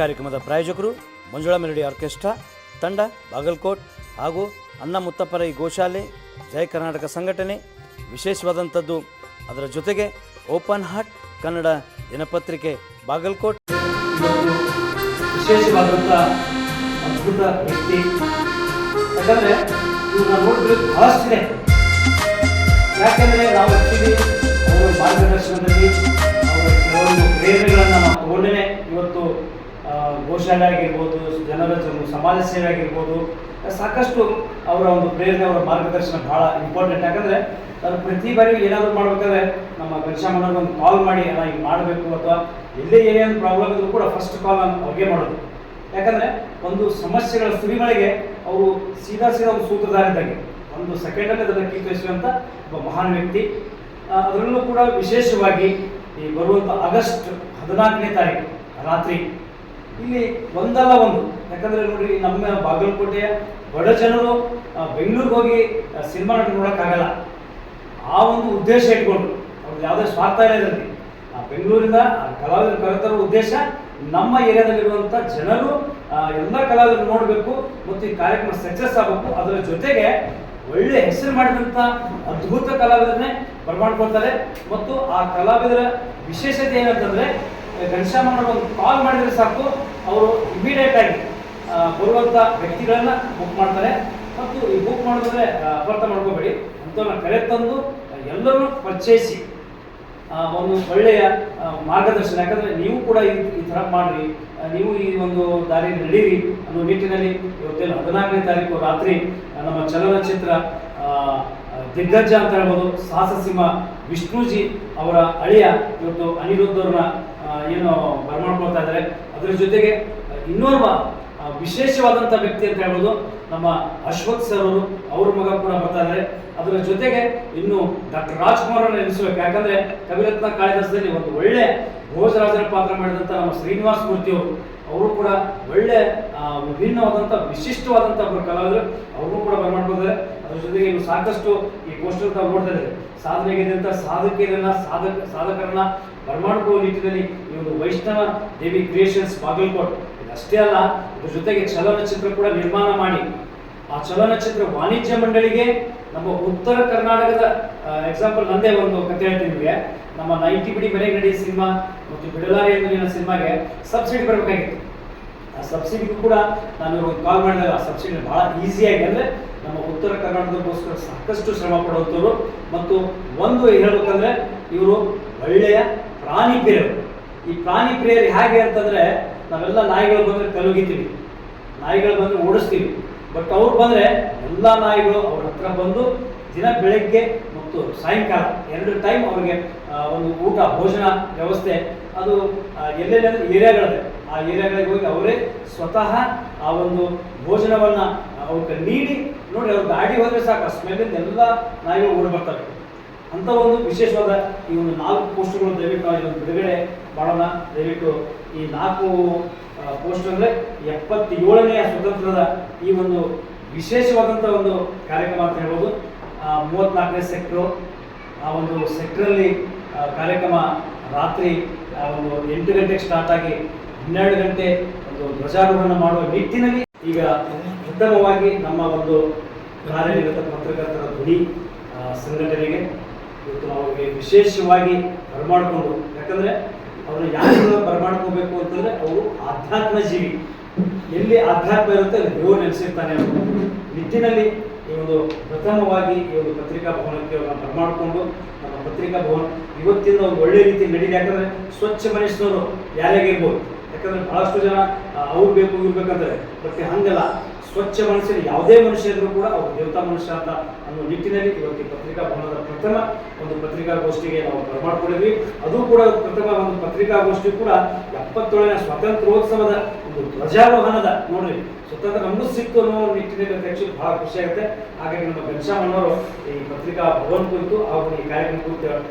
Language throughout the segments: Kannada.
ಕಾರ್ಯಕ್ರಮದ ಪ್ರಾಯೋಜಕರು ಮಂಜುಳಾ ಮೆಲೋಡಿ ಆರ್ಕೆಸ್ಟ್ರಾ ತಂಡ ಬಾಗಲಕೋಟ್ ಹಾಗೂ ಅಣ್ಣ ಮುತ್ತಪ್ಪರ ಈ ಗೋಶಾಲೆ ಜಯ ಕರ್ನಾಟಕ ಸಂಘಟನೆ. ವಿಶೇಷವಾದಂಥದ್ದು ಅದರ ಜೊತೆಗೆ ಓಪನ್ ಹಾರ್ಟ್ ಕನ್ನಡ ದಿನಪತ್ರಿಕೆ ಬಾಗಲಕೋಟ್. ವಿಶೇಷವಾದಂಥ ಅದ್ಭುತ ವ್ಯಕ್ತಿ, ಯಾಕಂದರೆ ಇವ್ರನ್ನ ನೋಡಿದ್ರೆ ಬಹಳಷ್ಟಿದೆ. ಯಾಕೆಂದರೆ ನಾವು ಆ್ಯಕ್ಚುಲಿ ಅವರ ಮಾರ್ಗದರ್ಶನದಲ್ಲಿ ಅವರ ಕೆಲವೊಂದು ಪ್ರೇರಣೆಗಳನ್ನು ನಾವು ತಗೊಂಡೇ ಇವತ್ತು ಗೋಶಾಲೆ ಆಗಿರ್ಬೋದು, ಜನರ ಸಮಾಜ ಸೇವೆ ಆಗಿರ್ಬೋದು, ಸಾಕಷ್ಟು ಅವರ ಒಂದು ಪ್ರೇರಣೆ, ಅವರ ಮಾರ್ಗದರ್ಶನ ಭಾಳ ಇಂಪಾರ್ಟೆಂಟ್. ಯಾಕಂದರೆ ಅವ್ರು ಪ್ರತಿ ಬಾರಿ ಏನಾದರೂ ಮಾಡಬೇಕಾದ್ರೆ ನಮ್ಮ ಘನಶ್ಯಾಮಣ್ಣವ್ರಿಗೆ ಒಂದು ಕಾಲ್ ಮಾಡಿ ಅಲ್ಲ ಈಗ ಮಾಡಬೇಕು, ಅಥವಾ ಎಲ್ಲೇ ಏನೇನು ಪ್ರಾಬ್ಲಮ್ ಇದ್ರೂ ಕೂಡ ಫಸ್ಟ್ ಕಾಲ್ ಅವ್ರಿಗೆ ಮಾಡೋದು. ಯಾಕಂದರೆ ಒಂದು ಸಮಸ್ಯೆಗಳ ಸುರಿಮಳೆಗೆ ಅವರು ಸೀದಾ ಒಂದು ಸೂತ್ರಧಾರಿದ್ದಾಗೆ ಒಂದು ಸೆಕೆಂಡಲ್ಲಿ ಅದನ್ನು ಕಿತ್ತರಿಸುವಂಥ ಒಬ್ಬ ಮಹಾನ್ ವ್ಯಕ್ತಿ. ಅದರಲ್ಲೂ ಕೂಡ ವಿಶೇಷವಾಗಿ ಈ ಬರುವಂಥ ಆಗಸ್ಟ್ 14ನೇ ತಾರೀಕು ರಾತ್ರಿ ಇಲ್ಲಿ ಒಂದಲ್ಲ ಒಂದು, ಯಾಕಂದರೆ ನೋಡ್ರಿ ನಮ್ಮ ಬಾಗಲಕೋಟೆಯ ಬಡ ಜನರು ಬೆಂಗಳೂರಿಗೆ ಹೋಗಿ ಸಿನಿಮಾ ನಟ ನೋಡೋಕ್ಕಾಗಲ್ಲ. ಆ ಒಂದು ಉದ್ದೇಶ ಇಟ್ಕೊಂಡು ಅವ್ರದ್ದು ಯಾವುದೇ ಸ್ವಾರ್ಥ ಇಲ್ಲ ಇದರಲ್ಲಿ. ಬೆಂಗಳೂರಿಂದ ಕಲಾವಿದರು ಕರೆತರೋ ಉದ್ದೇಶ ನಮ್ಮ ಏರಿಯಾದಲ್ಲಿರುವಂಥ ಜನರು ಎಲ್ಲ ಕಲಾವಿದರು ನೋಡಬೇಕು ಮತ್ತು ಈ ಕಾರ್ಯಕ್ರಮ ಸಕ್ಸಸ್ ಆಗಬೇಕು. ಅದರ ಜೊತೆಗೆ ಒಳ್ಳೆ ಹೆಸರು ಮಾಡಿದಂಥ ಅದ್ಭುತ ಕಲಾವಿದರನ್ನೇ ಬರಮಾಡ್ಕೊಳ್ತಾರೆ. ಮತ್ತು ಆ ಕಲಾವಿದರ ವಿಶೇಷತೆ ಏನಂತಂದರೆ ಘನಶ್ಯಾಮಣ್ಣವ್ರು ಒಂದು ಕಾಲ್ ಮಾಡಿದರೆ ಸಾಕು, ಅವರು ಇಮಿಡಿಯೇಟ್ ಆಗಿ ಬರುವಂಥ ವ್ಯಕ್ತಿಗಳನ್ನು ಬುಕ್ ಮಾಡ್ತಾರೆ. ಮತ್ತು ಈ ಬುಕ್ ಮಾಡಿದ್ರೆ ಅಪಾರ್ಥ ಮಾಡ್ಕೋಬೇಡಿ, ಅಂಥವ್ರನ್ನ ಕರೆ ತಂದು ಎಲ್ಲರೂ ಪರಿಚಯಿಸಿ ಒಂದು ಒಳ್ಳೆಯ ಮಾರ್ಗದರ್ಶನ. ಯಾಕಂದರೆ ನೀವು ಕೂಡ ಈ ಥರ ಮಾಡಿರಿ, ನೀವು ಈ ಒಂದು ದಾರಿ ನಡೀರಿ ಅನ್ನೋ ನಿಟ್ಟಿನಲ್ಲಿ ಇವತ್ತೇನು 14ನೇ ತಾರೀಕು ರಾತ್ರಿ ನಮ್ಮ ಚಲನಚಿತ್ರ ದಿಗ್ಗಜ ಅಂತ ಹೇಳ್ಬೋದು ಸಾಹಸಸಿಂಹ ವಿಷ್ಣುಜಿ ಅವರ ಅಳಿಯ ಇವತ್ತು ಅನಿರುದ್ಧ ಅವ್ರನ್ನ ಏನು ಬರಮಾಡ್ಕೊಳ್ತಾ ಇದ್ದಾರೆ. ಅದರ ಜೊತೆಗೆ ಇನ್ನೋರ್ವ ವಿಶೇಷವಾದಂಥ ವ್ಯಕ್ತಿ ಅಂತ ಹೇಳ್ಬೋದು ನಮ್ಮ ಅಶ್ವಥ್ ಸರ್ ಅವರು, ಅವ್ರ ಮಗ ಕೂಡ ಬರ್ತಾ ಇದ್ದಾರೆ. ಅದರ ಜೊತೆಗೆ ಇನ್ನು ಡಾಕ್ಟರ್ ರಾಜ್ಕುಮಾರ್ ಅವರನ್ನು ಎನಿಸಬೇಕು. ಯಾಕಂದರೆ ಕವಿರತ್ನ ಕಾಳಿದಾಸದಲ್ಲಿ ಒಂದು ಒಳ್ಳೆ ಭೋಜರಾಜರ ಪಾತ್ರ ಮಾಡಿದಂಥ ನಮ್ಮ ಶ್ರೀನಿವಾಸ ಮೂರ್ತಿ ಅವರು ಕೂಡ ಒಳ್ಳೆ ವಿಭಿನ್ನವಾದಂಥ ವಿಶಿಷ್ಟವಾದಂಥ ಒಬ್ಬರು ಕಲಾವಿದರು, ಅವ್ರಿಗೂ ಕೂಡ ಬರಮಾಡ್ಕೊಳ್ತಾರೆ. ಅದ್ರ ಜೊತೆಗೆ ಇನ್ನು ಸಾಕಷ್ಟು ಈ ಪೋಸ್ಟರ್ ತಾವು ನೋಡ್ತಾ ಇದ್ದಾರೆ, ಸಾಧನೆಗಿದ್ದಂಥ ಸಾಧಕರನ್ನ ಬರಮಾಡ್ಕೊಳ್ಳೋ ನಿಟ್ಟಿನಲ್ಲಿ ಈ ಒಂದು ವೈಷ್ಣವ ದೇವಿ ಕ್ರಿಯೇಷನ್ಸ್ ಬಾಗಲಕೋಟ್ ಅಷ್ಟೇ ಅಲ್ಲ, ಅದ್ರ ಜೊತೆಗೆ ಚಲನಚಿತ್ರ ಕೂಡ ನಿರ್ಮಾಣ ಮಾಡಿ ಆ ಚಲನಚಿತ್ರ ವಾಣಿಜ್ಯ ಮಂಡಳಿಗೆ ನಮ್ಮ ಉತ್ತರ ಕರ್ನಾಟಕದ ಎಕ್ಸಾಂಪಲ್ ನಂದೇ ಒಂದು ಕಥೆ ಹೇಳ್ತೀನಿ ನಿಮಗೆ. ನಮ್ಮ 90 ಬಿಡಿ ಮನೆಗೆ ನಡಿ ಸಿನಿಮಾ ಮತ್ತು ಬಿಡಲಾರಿ ಎಂದಿನ ಸಿನಿಮಾಗೆ ಸಬ್ಸಿಡಿ ಬರಬೇಕಾಗಿತ್ತು. ಆ ಸಬ್ಸಿಡಿಗೂ ಕೂಡ ನಾನು ಕಾಲ್ ಮಾಡಿದಾಗ ಆ ಸಬ್ಸಿಡಿ ಭಾಳ ಈಸಿಯಾಗಿ, ಅಂದರೆ ನಮ್ಮ ಉತ್ತರ ಕರ್ನಾಟಕದಕ್ಕೋಸ್ಕರ ಸಾಕಷ್ಟು ಶ್ರಮ ಪಡುವಂಥವ್ರು. ಮತ್ತು ಒಂದು ಹೇಳ್ಬೇಕಂದ್ರೆ ಇವರು ಒಳ್ಳೆಯ ಪ್ರಾಣಿ ಪ್ರಿಯರು. ಈ ಪ್ರಾಣಿ ಪ್ರಿಯರು ಹೇಗೆ ಅಂತಂದರೆ, ನಾವೆಲ್ಲ ನಾಯಿಗಳು ಬಂದರೆ ಕಲುಗಿತೀವಿ, ನಾಯಿಗಳು ಬಂದರೆ ಓಡಿಸ್ತೀವಿ. ಬಟ್ ಅವ್ರು ಬಂದರೆ ಎಲ್ಲ ನಾಯಿಗಳು ಅವ್ರ ಹತ್ರ ಬಂದು ದಿನ ಬೆಳಗ್ಗೆ ಮತ್ತು ಸಾಯಂಕಾಲ 2 ಟೈಮ್ ಅವ್ರಿಗೆ ಒಂದು ಊಟ ಭೋಜನ ವ್ಯವಸ್ಥೆ ಅದು ಎಲ್ಲೆಲ್ಲಿ ಅಂದರೆ ಏರಿಯಾಗಳಿದೆ, ಆ ಏರಿಯಾಗಳಿಗೆ ಹೋಗಿ ಅವರೇ ಸ್ವತಃ ಆ ಒಂದು ಭೋಜನವನ್ನು ಅವ್ರಿಗೆ ನೀಡಿ ನೋಡಿ. ಅವ್ರ ಗಾಡಿ ಹೋದರೆ ಸಾಕು, ಸ್ಮೆಲ್ಲಿಂದ ಎಲ್ಲ ನಾಯಿಗಳು ಓಡಿ ಬರ್ತವೆ. ಅಂಥ ಒಂದು ವಿಶೇಷವಾದ ಈ ಒಂದು 4 ಪೋಸ್ಟ್ಗಳು ದಯವಿಟ್ಟು ನಾವು ಬಿಡುಗಡೆ ಮಾಡೋಣ. ದಯವಿಟ್ಟು ಈ 4 ಪೋಸ್ಟ್ ಅಂದರೆ 77ನೇ ಸ್ವತಂತ್ರದ ಈ ಒಂದು ವಿಶೇಷವಾದಂಥ ಒಂದು ಕಾರ್ಯಕ್ರಮ ಅಂತ ಹೇಳ್ಬೋದು. 34ನೇ ಸೆಕ್ಟ್ರು, ಆ ಒಂದು ಸೆಕ್ಟ್ರಲ್ಲಿ ಕಾರ್ಯಕ್ರಮ ರಾತ್ರಿ ಒಂದು 8 ಗಂಟೆಗೆ ಸ್ಟಾರ್ಟ್ ಆಗಿ 12 ಗಂಟೆ ಒಂದು ಧ್ವಜಾರೋಹಣ ಮಾಡುವ ನಿಟ್ಟಿನಲ್ಲಿ ಈಗ ಉತ್ತಮವಾಗಿ ನಮ್ಮ ಒಂದು ಕಾರ್ಯನಿರತ ಪತ್ರಕರ್ತರ ಧ್ವನಿ ಸಂಘಟನೆಗೆ ಇವತ್ತು ನಾವು ವಿಶೇಷವಾಗಿ ಬರಮಾಡಿಕೊಂಡು, ಯಾಕಂದರೆ ಅವ್ರನ್ನ ಯಾರು ಬರಮಾಡ್ಕೋಬೇಕು ಅಂತಂದರೆ ಅವರು ಆಧ್ಯಾತ್ಮ ಜೀವಿ. ಎಲ್ಲಿ ಆಧ್ಯಾತ್ಮ ಇರುತ್ತೆ ಅಲ್ಲಿ ದೇವರು ನೆಲೆಸಿರ್ತಾನೆ ಅನ್ನೋ ನಿಟ್ಟಿನಲ್ಲಿ ಈ ಒಂದು ಪ್ರಥಮವಾಗಿ ಈ ಒಂದು ಪತ್ರಿಕಾ ಭವನಕ್ಕೆ ಅವ್ರನ್ನ ಬರಮಾಡಿಕೊಂಡು ನಮ್ಮ ಪತ್ರಿಕಾ ಭವನ ಇವತ್ತಿಂದ ಒಂದು ಒಳ್ಳೆ ರೀತಿ ನಡೀಲಿ. ಯಾಕಂದರೆ ಸ್ವಚ್ಛ ಮನುಷ್ಯನವರು ಯಾರ್ಯಾಗಿರ್ಬೋದು, ಯಾಕಂದರೆ ಭಾಳಷ್ಟು ಜನ ಅವ್ರು ಬೇಕು ಇವ್ರು ಬೇಕಂತಾರೆ, ಬಟ್ ಹಂಗಲ್ಲ. ಸ್ವಚ್ಛ ಮನುಷ್ಯರು ಯಾವುದೇ ಮನುಷ್ಯ ಇದ್ರೂ ಕೂಡ ಅವರು ದೇವತಾ ಮನುಷ್ಯ ಅಂತ ಅನ್ನೋ ನಿಟ್ಟಿನಲ್ಲಿ ಇವತ್ತು ಪತ್ರಿಕಾ ಭವನದ ಪ್ರಥಮ ಒಂದು ಪತ್ರಿಕಾಗೋಷ್ಠಿಗೆ ನಾವು ಬರಮಾಡ್ಕೊಂಡಿದ್ವಿ. ಅದು ಕೂಡ ಪ್ರಥಮ ಒಂದು ಪತ್ರಿಕಾಗೋಷ್ಠಿ ಕೂಡ 77ನೇ ಸ್ವಾತಂತ್ರ್ಯೋತ್ಸವದ ಒಂದು ಧ್ವಜಾರೋಹಣದ ನೋಡ್ರಿ ಸ್ವತಂತ್ರ ನಮಗೂ ಸಿಕ್ತು ಅನ್ನೋ ನಿಟ್ಟಿನಲ್ಲಿ ಆ್ಯಕ್ಚುಲಿ ಭಾಳ ಖುಷಿ ಆಗುತ್ತೆ. ಹಾಗಾಗಿ ನಮ್ಮ ಘನಶ್ಯಾಮಣ್ಣವರು ಈ ಪತ್ರಿಕಾ ಭವನ ಕುರಿತು ಅವರು ಈ ಕಾರ್ಯಕ್ರಮ ಕುರಿತು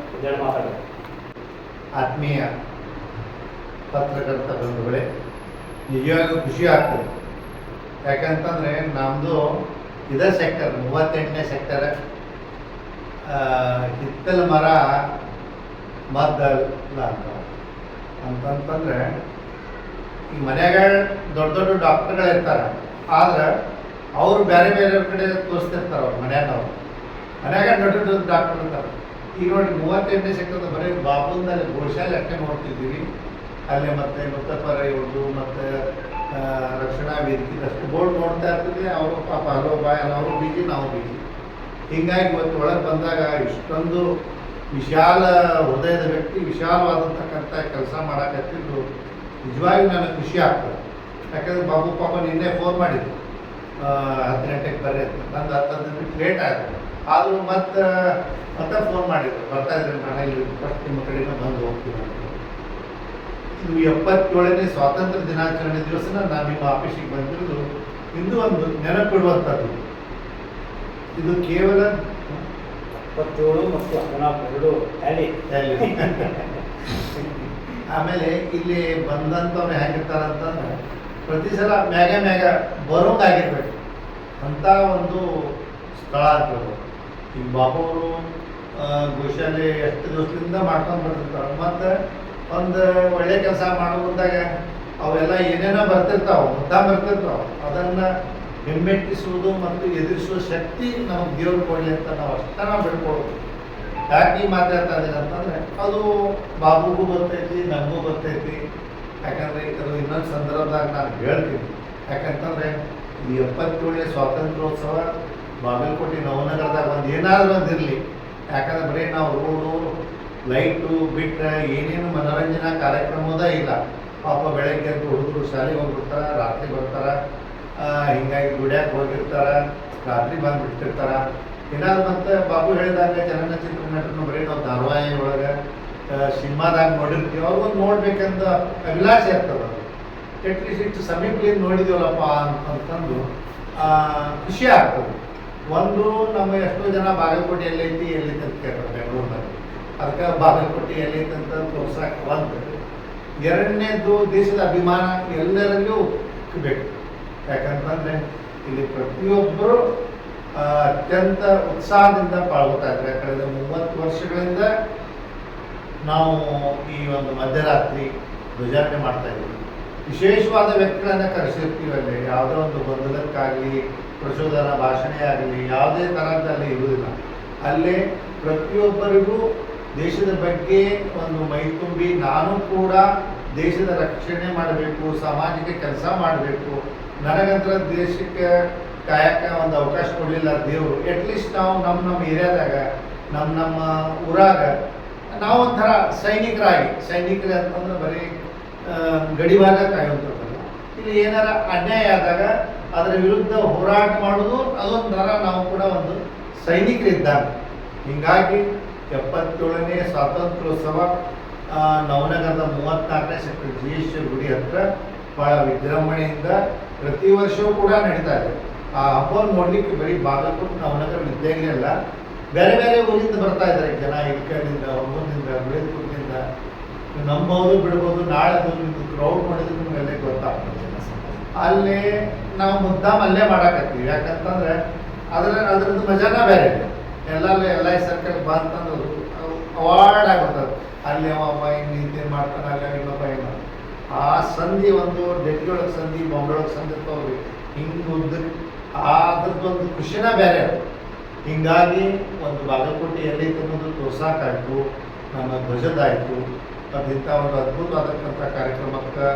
ಎರಡು ಮಾತಾಡ್ತಾರೆ. ಆತ್ಮೀಯ ಪತ್ರಕರ್ತ ಬಂಧುಗಳೇ, ನಿಜವಾಗ್ಲೂ ಖುಷಿ ಆಗ್ತದೆ. ಯಾಕಂತಂದರೆ ನಮ್ಮದು ಇದೇ ಸೆಕ್ಟರ್ 38ನೇ ಸೆಕ್ಟರ್. ಹಿತ್ತಲ ಮರ ಮದ್ದಲ್ಲ ಅಂತಂತಂದರೆ ಈ ಮನ್ಯಾಗ ದೊಡ್ಡ ದೊಡ್ಡ ಡಾಕ್ಟರ್ಗಳು ಇರ್ತಾರೆ, ಆದ್ರೆ ಅವರು ಬೇರೆ ಬೇರೆ ಕಡೆ ತೋರಿಸ್ತಿರ್ತಾರೆ. ಅವ್ರು ಮನ್ಯಾಗ ದೊಡ್ಡ ದೊಡ್ಡ ಡಾಕ್ಟರ್ ಇರ್ತಾರೆ. ಈಗ ನೋಡಿ 38ನೇ ಸೆಕ್ಟರ್ದ ಬರೀ ಬಾಬುಂದಲ್ಲಿ ಗೋಶಾಲೆ ಅಷ್ಟೇ ನೋಡ್ತಿದ್ದೀವಿ. ಅಲ್ಲಿ ಮತ್ತೆ ಮುತ್ತಪ್ಪರ ಇವ್ರದ್ದು ಮತ್ತು ರಕ್ಷಣಾ ವೇದಿಕೆ ಅಷ್ಟು ಬೋರ್ಡ್ ನೋಡ್ತಾ ಇರ್ತೀವಿ. ಅವರು ಪಾಪ ಹಲೋ ಬಾಯ್ ಅವರು ಬೀಜಿ ನಾವು ಬೀಜಿ. ಹೀಗಾಗಿ ಇವತ್ತು ಒಳಗೆ ಬಂದಾಗ ಇಷ್ಟೊಂದು ವಿಶಾಲ ಹೃದಯದ ವ್ಯಕ್ತಿ ವಿಶಾಲವಾದಂತಕ್ಕಂಥ ಕೆಲಸ ಮಾಡಕತ್ತಿದ್ದು ನಿಜವಾಗಿಯೂ ನನಗೆ ಖುಷಿ ಆಗ್ತದೆ. ಯಾಕಂದರೆ ಬಾಬು ಪಾಪ ನಿನ್ನೆ ಫೋನ್ ಮಾಡಿದ್ದು 10 ಗಂಟೆಗೆ ಬರ್ರಿ ಅಂತ. ನಂದು 10 ನಿಮಿಷ ಲೇಟ್ ಆಯಿತು. ಆದರೂ ಮತ್ತೆ ಫೋನ್ ಮಾಡಿದ್ರು, ಬರ್ತಾ ಇದ್ರೆ ನಾನು ಇಲ್ಲಿ ಫಸ್ಟ್ ನಿಮ್ಮ ಕಡೆಯಿಂದ ಬಂದು ಹೋಗ್ತೀನಿ ಅಂತ. ಇದು 77ನೇ ಸ್ವಾತಂತ್ರ್ಯ ದಿನಾಚರಣೆ ದಿವಸನ ನಾನು ನಿಮ್ಮ ಆಫೀಸಿಗೆ ಬಂದಿರೋದು ಇಂದು ಒಂದು ನೆನಪಿಡುವಂಥದ್ದು. ಇದು ಕೇವಲ 77 ಮತ್ತು 14 ಟ್ಯಾಲಿ. ಆಮೇಲೆ ಇಲ್ಲಿ ಬಂದಂಥವ್ರು ಹೇಗಿರ್ತಾರಂತಂದ್ರೆ ಪ್ರತಿ ಸಲ ಮ್ಯಾಗ ಬರೋಂಗಾಗಿರ್ಬೇಕು ಅಂತ ಒಂದು ಸ್ಥಳ ಅಂತ ಹೇಳ್ಬೋದು. ಈಗ ಬಾಬು ಅವರು ಗೋಶಾಲೆ ಎಷ್ಟು ದಿವಸದಿಂದ ಮಾಡ್ಕೊಂಡು ಬರ್ತಿರ್ತಾರೆ. ಮತ್ತು ಒಂದು ಒಳ್ಳೆ ಕೆಲಸ ಮಾಡುವಂದಾಗ ಅವೆಲ್ಲ ಏನೇನೋ ಬರ್ತಿರ್ತಾವೆ, ಅದನ್ನು ಹಿಮ್ಮೆಟ್ಟಿಸುವುದು ಮತ್ತು ಎದುರಿಸುವ ಶಕ್ತಿ ನಮಗೆ ದೇವ್ರು ಕೊಡಲಿ ಅಂತ ನಾವು ಅಷ್ಟೇ ನಾವು ಬಿಡ್ಕೊಳ್ಬೋದು. ಯಾಕೆ ಈ ಮಾತಾಡ್ತಾ ಇದ್ದೀನಿ ಅಂತಂದರೆ ಅದು ಬಾಬುಗೂ ಗೊತ್ತೈತಿ, ನಮಗೂ ಗೊತ್ತೈತಿ. ಯಾಕಂದರೆ ಅದು ಇನ್ನೊಂದು ಸಂದರ್ಭದಾಗ ನಾನು ಹೇಳ್ತೀನಿ. ಯಾಕಂತಂದರೆ ಈ 77ನೇ ಸ್ವಾತಂತ್ರ್ಯೋತ್ಸವ ಬಾಗಲಕೋಟೆ ನವನಗರದಾಗ ಒಂದು ಏನಾದರೂ ಒಂದು ಇರಲಿ. ಯಾಕಂದರೆ ಬರೀ ನಾವು ರೋಡು ಲೈಟು ಬಿಟ್ಟರೆ ಏನೇನು ಮನೋರಂಜನಾ ಕಾರ್ಯಕ್ರಮದ ಇಲ್ಲ. ಪಾಪ ಬೆಳಗ್ಗೆ ಅಂತ ಹುಡುಗರು ಶಾಲೆಗೆ ಹೋಗ್ಬಿಡ್ತಾರೆ, ರಾತ್ರಿ ಬರ್ತಾರೆ, ಹೀಗಾಗಿ ದುಡ್ಯಾಕೆ ಹೋಗಿರ್ತಾರೆ, ರಾತ್ರಿ ಬಂದುಬಿಟ್ಟಿರ್ತಾರೆ. ಏನಾದ್ರು ಮತ್ತೆ ಬಾಬು ಹೇಳಿದಾಗ ಚಲನಚಿತ್ರ ನಟರನ್ನು ಬರೀ ನಾವು ಧಾರಾವಾಹಿ ಒಳಗೆ ಸಿನಿಮಾದಾಗ ನೋಡಿರ್ತೀವಿ, ಅವ್ರಿಗೊಂದು ನೋಡ್ಬೇಕಂತ ಅಭಿಲಾಷೆ ಇರ್ತದೆ. ಅಟ್ಲೀಸ್ಟ್ ಇಷ್ಟು ಸಮೀಪದಿಂದ ನೋಡಿದೀವಲ್ಲಪ್ಪ ಅಂತಂದು ಖುಷಿ ಆಗ್ತದೆ. ಒಂದು ನಮ್ಮ ಎಷ್ಟೋ ಜನ ಬಾಗಲಕೋಟೆ ಎಲ್ಲೈತಿ ಅಂತ ಕೇಳ್ತಾರೆ ಬೆಂಗಳೂರಿನಲ್ಲಿ. ಅದಕ್ಕೆ ಬಾಗಲಕೋಟೆ ಎಲ್ಲೈತಿ ಅಂತ ತೋರ್ಸಕ್ಕೆ ಒಂದು. ಎರಡನೇದು ದೇಶದ ಅಭಿಮಾನ ಎಲ್ಲರಲ್ಲೂ ಬೇಕು. ಯಾಕಂತಂದರೆ ಇಲ್ಲಿ ಪ್ರತಿಯೊಬ್ಬರು ಅತ್ಯಂತ ಉತ್ಸಾಹದಿಂದ ಪಾಲ್ಗೊಳ್ತಾ ಇದ್ದಾರೆ. ಕಳೆದ 30 ವರ್ಷಗಳಿಂದ ನಾವು ಈ ಒಂದು ಮಧ್ಯರಾತ್ರಿ ಧ್ವಜಾರಣೆ ಮಾಡ್ತಾ ಇದ್ದೀವಿ. ವಿಶೇಷವಾದ ವ್ಯಕ್ತಿಗಳನ್ನು ಕರೆಸಿರ್ತೀವಿ. ಅಲ್ಲಿ ಯಾವುದೋ ಒಂದು ಗೊಂದಲಕ್ಕಾಗಲಿ, ಪ್ರಚೋದನ ಭಾಷಣ ಆಗಲಿ, ಯಾವುದೇ ಥರದಲ್ಲಿ ಇರುವುದಿಲ್ಲ. ಅಲ್ಲೇ ಪ್ರತಿಯೊಬ್ಬರಿಗೂ ದೇಶದ ಬಗ್ಗೆ ಒಂದು ಮೈತುಂಬಿ ನಾನು ಕೂಡ ದೇಶದ ರಕ್ಷಣೆ ಮಾಡಬೇಕು, ಸಾಮಾಜಿಕ ಕೆಲಸ ಮಾಡಬೇಕು, ನನಗಂತರ ದೇಶಕ್ಕೆ ಕಾಯಕ್ಕೆ ಒಂದು ಅವಕಾಶ ಕೊಡಲಿಲ್ಲ ದೇವರು. ಅಟ್ಲೀಸ್ಟ್ ನಾವು ನಮ್ಮ ಏರಿಯಾದಾಗ ನಮ್ಮ ಊರಾಗ ನಾವು ಒಂಥರ ಸೈನಿಕರೇ ಅಂತಂದ್ರೆ ಬರೀ ಗಡಿಭಾಗ ಕಾಯುವಂಥದ್ದಲ್ಲ. ಇಲ್ಲಿ ಏನಾರ ಅನ್ಯಾಯ ಆದಾಗ ಅದರ ವಿರುದ್ಧ ಹೋರಾಟ ಮಾಡೋದು ಅದೊಂಥರ ನಾವು ಕೂಡ ಒಂದು ಸೈನಿಕರಿದ್ದಾಗ. ಹೀಗಾಗಿ 77ನೇ ಸ್ವಾತಂತ್ರ್ಯೋತ್ಸವ ನವನಗರದ 34ನೇ ಸೆಕ್ಟರ್ GS ಗುಡಿ ಹತ್ರ ಭಾಳ ವಿಜೃಂಭಣೆಯಿಂದ ಪ್ರತಿ ವರ್ಷವೂ ಕೂಡ ನಡೀತಾ ಇದೆ. ಆ ಹಬ್ಬವನ್ನು ನೋಡಲಿಕ್ಕೆ ಬರೀ ಬಾಗಲಕೋಟೆ ನವನಗರ ವಿದ್ಯಾಲಯ ಅಲ್ಲ, ಬೇರೆ ಬೇರೆ ಊರಿಂದ ಬರ್ತಾ ಇದ್ದಾರೆ ಜನ. ಇಲ್ಕಲ್ಲಿಂದ, ಹೊರಗೂರಿನಿಂದ, ಬೇಲೂರಿನಿಂದ. ನಂಬೋದು ಬಿಡ್ಬೋದು, ನಾಳೆ ನಿಮ್ದು ಕ್ರೌಡ್ ನೋಡಿದ್ರೆ ನಿಮಗೆಲ್ಲ ಗೊತ್ತಾಗ್ತದೆ. ಅಲ್ಲಿ ನಾವು ಮುದ್ದಾಮ್ ಅಲ್ಲೇ ಮಾಡಾಕತ್ತೀವಿ. ಯಾಕಂತಂದ್ರೆ ಅದ್ರದ್ದು ಮಜಾನ ಬೇರೆ. ಎಲ್ಲ ಸರ್ಕಲ್ ಬಂತಂದ್ರೆ ಅವಾರ್ಡ್ ಆಗ್ಬಿಡ್ತದೆ. ಅಲ್ಲಿ ಅವಪ್ಪ ಹಿಂಗೆ ನಿಂತೇನು ಮಾಡ್ತಾನೆ, ಅಲ್ಲಿ ಇನ್ನೊಬ್ಬ ಹಿಂಗೆ ಆ ಸಂಧಿ ಒಂದು ಡೆಲ್ಲಿಯೊಳಗೆ ಸಂಧಿ, ಬಾಂಬೆಯೊಳಗೆ ಸಂಧಿ ಇರ್ತಾವ್ರಿ. ಹಿಂಗೆ ಉದ್ದಕ್ಕೆ ಅದ್ರದ್ದೊಂದು ಖುಷಿನ ಬೇರೆ ಅದು. ಹೀಗಾಗಿ ಒಂದು ಬಾಗಲಕೋಟೆ ಎಲ್ಲೈತೆ ಅನ್ನೋದು ತೋರ್ಸಾಕಾಯ್ತು, ನಮ್ಮ ಧ್ವಜದಾಯಿತು. ಅದಿಂಥ ಒಂದು ಅದ್ಭುತವಾದಂಥ ಕಾರ್ಯಕ್ರಮಕ್ಕೆ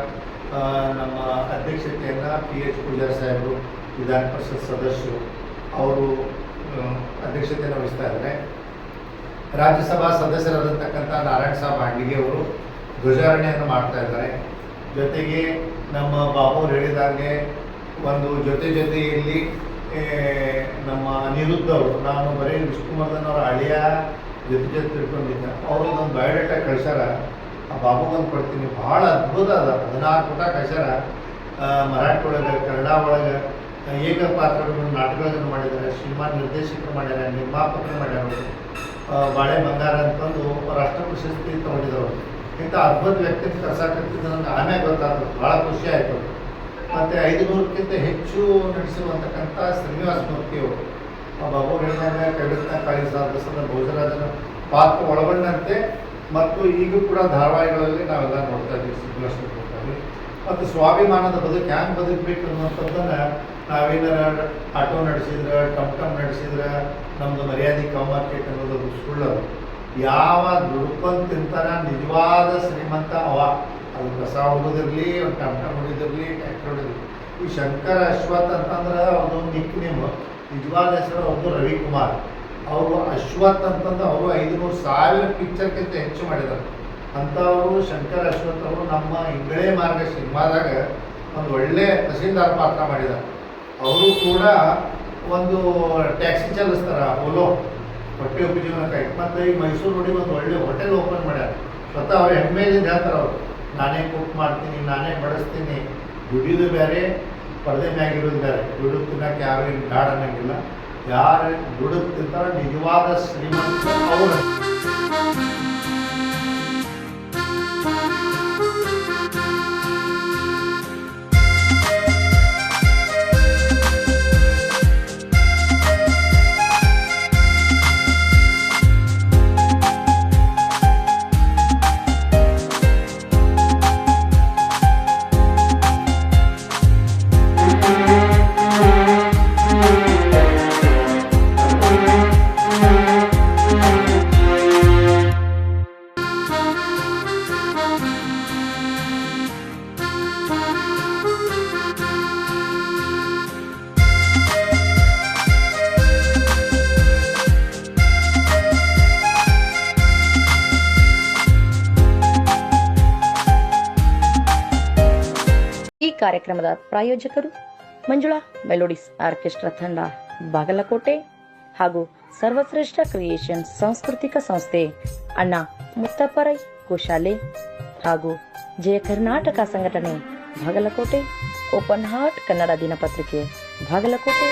ನಮ್ಮ ಅಧ್ಯಕ್ಷತೆಯನ್ನು PH ಪೂಜಾರಿ ಸಾಹೇಬರು, ವಿಧಾನ ಪರಿಷತ್ ಸದಸ್ಯರು, ಅವರು ಅಧ್ಯಕ್ಷತೆಯನ್ನು ವಹಿಸ್ತಾ ಇದ್ದಾರೆ. ರಾಜ್ಯಸಭಾ ಸದಸ್ಯರಾದಂತಕ್ಕಂಥ ನಾರಾಯಣ ಸಾಬ್ ಹಾಂಡಿಗೆ ಅವರು ಧ್ವಜಾರಣೆಯನ್ನು ಮಾಡ್ತಾ ಇದ್ದಾರೆ. ಜೊತೆಗೆ ನಮ್ಮ ಬಾಬು ಅವರು ಹೇಳಿದಾಗೆ ಒಂದು ಜೊತೆಯಲ್ಲಿ ನಮ್ಮ ಅನಿರುದ್ಧ ಅವರು, ನಾನು ಬರೀ ವಿಷ್ಣುವರ್ಧನ್ ಅವರ ಹಳೆಯ ಜೊತೆ ತಿಳ್ಕೊಂಡಿದ್ದೆ. ಅವರು ಒಂದು ಬಯೋಡೇಟಾ ಕಳ್ಸ್ಯಾರ, ಆ ಬಾಬುಗೊಂದು ಕೊಡ್ತೀನಿ. ಭಾಳ ಅದ್ಭುತ ಅದ. 16 ಪುಟ ಕಳ್ಸ್ಯಾರ. ಮರಾಠಿ ಒಳಗೆ, ಕನ್ನಡ ಒಳಗೆ ಏಕ ಪಾತ್ರಗಳನ್ನು ನಾಟಕಗಳನ್ನು ಮಾಡಿದ್ದಾರೆ. ಸಿನಿಮಾ ನಿರ್ದೇಶಕರು ಮಾಡ್ಯಾರ, ನಿರ್ಮಾಪಕರು ಮಾಡ್ಯಾರ. ಬಾಳೆ ಬಂಗಾರ ಅಂತಂದು ರಾಷ್ಟ್ರ ಪ್ರಶಸ್ತಿ ತಗೊಂಡಿದ್ದವರು. ಇಂಥ ಅದ್ಭುತ ವ್ಯಕ್ತಿತ್ವ ಕರ್ಸಾಕತ್ತಿದ್ದು ನನಗೆ ಆಮೇಲೆ ಗೊತ್ತಾಗ್ತದೆ. ಭಾಳ ಖುಷಿ ಆಯಿತು. ಮತ್ತು 500ಕ್ಕಿಂತ ಹೆಚ್ಚು ನಡೆಸಿರುವಂತಕ್ಕಂಥ ಶ್ರೀನಿವಾಸ ಮೂರ್ತಿಯವರು, ಬಾಬು ಹೇಳಿದಾಗ ಕವಿರತ್ನ ಕಾಳಿದಾಸನ ಭೋಜರಾಜನ ಪಾತ್ರ ಒಳಗೊಂಡಂತೆ ಮತ್ತು ಈಗೂ ಕೂಡ ಧಾರಾವಾಹಿಗಳಲ್ಲಿ ನಾವೆಲ್ಲ ನೋಡ್ತಾ ಇದ್ದೀವಿ. ಸಿದ್ಧಲಕ್ಷ್ಮಿ ಕೊಡ್ತಾರೆ. ಮತ್ತು ಸ್ವಾಭಿಮಾನದ ಬದುಕು ಹ್ಯಾಂಗೆ ಬದುಕಬೇಕು ಅನ್ನುವಂಥದ್ದನ್ನು ನಾವೇನಾರ ಆಟೋ ನಡೆಸಿದ್ರೆ ಟಮ್ ನಡೆಸಿದ್ರೆ ನಮ್ಮದು ಮರ್ಯಾದೆ ಮಾರ್ಕೆಟ್ ಅನ್ನೋದು ಸುಳ್ಳು. ಯಾವ ದುಡ್ಕೊಂಡು ತಿಂತಾರ ನಿಜವಾದ ಶ್ರೀಮಂತ ಅವ. ಅದು ಕಸ ಹೊಡೋದಿರಲಿ, ಟಮ್ ಹೊಡಿದಿರಲಿ, ಟ್ಯಾಕ್ಟರ್ ಹೊಡಿದಿರಲಿ. ಈ ಶಂಕರ ಅಶ್ವಥ್ ಅಂತಂದ್ರೆ ಅವ್ರದ್ದು ನಿಕ್ ನೇಮ್, ನಿಜವಾದ ಹೆಸರು ಅವ್ರದ್ದು ರವಿಕುಮಾರ್. ಅವರು ಅಶ್ವಥ್ ಅಂತಂದು ಅವರು 500,000 ಪಿಕ್ಚರ್ಗಿಂತ ಹೆಚ್ಚು ಮಾಡಿದ್ದಾರೆ. ಅಂಥವರು ಶಂಕರ ಅಶ್ವಥ್ ಅವರು ನಮ್ಮ ಇಂಗಳೇ ಮಾರ್ಗ ಸಿನಿಮಾದಾಗ ಒಂದು ಒಳ್ಳೆ ತಹಸೀಲ್ದಾರ್ ಪಾತ್ರ ಮಾಡಿದ್ದಾರೆ. ಅವರು ಕೂಡ ಒಂದು ಟ್ಯಾಕ್ಸಿ ಚಲಿಸ್ತಾರೆ, ಓಲೋ, ಹೊಟ್ಟೆ ಉಪಜೀವನಕ್ಕಾಗಿ. ಮತ್ತು ಈ ಮೈಸೂರು ನೋಡಿ ಒಂದು ಒಳ್ಳೆ ಹೋಟೆಲ್ ಓಪನ್ ಮಾಡ್ಯಾರ. ಸ್ವತಃ ಅವ್ರು ಹೆಮ್ಮೆಯಿಂದ ಹೇಳ್ತಾರೆ, ಅವರು ನಾನೇ ಕುಕ್ ಮಾಡ್ತೀನಿ, ನಾನೇ ಬಡಿಸ್ತೀನಿ. ದುಡಿಯೋದು ಬೇರೆ, ಪರದೆ ಮ್ಯಾಗಿರೋದು ಬೇರೆ. ದುಡಿದು ತಿನ್ನೋಕೆ ಯಾರು ಏನು ಗಾಡ್ ಅನ್ನೋಂಗಿಲ್ಲ. ಯಾರು ದುಡಿದು ತಿಂತಾರೆ ನಿಜವಾದ ಶ್ರೀಮಂತ ಅವರು. ಈ ಕಾರ್ಯಕ್ರಮದ ಪ್ರಾಯೋಜಕರು ಮಂಜುಳಾ ಮೆಲೋಡಿಸ್ ಆರ್ಕೆಸ್ಟ್ರಾ ತಂಡ ಬಾಗಲಕೋಟೆ ಹಾಗೂ ಸರ್ವಶ್ರೇಷ್ಠ ಕ್ರಿಯೇಷನ್ಸ್ ಸಾಂಸ್ಕೃತಿಕ ಸಂಸ್ಥೆ ಅಣ್ಣ ಮುತ್ತಪ್ಪರೈ ಗೋಶಾಲೆ ಹಾಗೂ ಜಯ ಕರ್ನಾಟಕ ಸಂಘಟನೆ ಬಾಗಲಕೋಟೆ, ಓಪನ್ ಹಾರ್ಟ್ ಕನ್ನಡ ದಿನಪತ್ರಿಕೆ ಬಾಗಲಕೋಟೆ.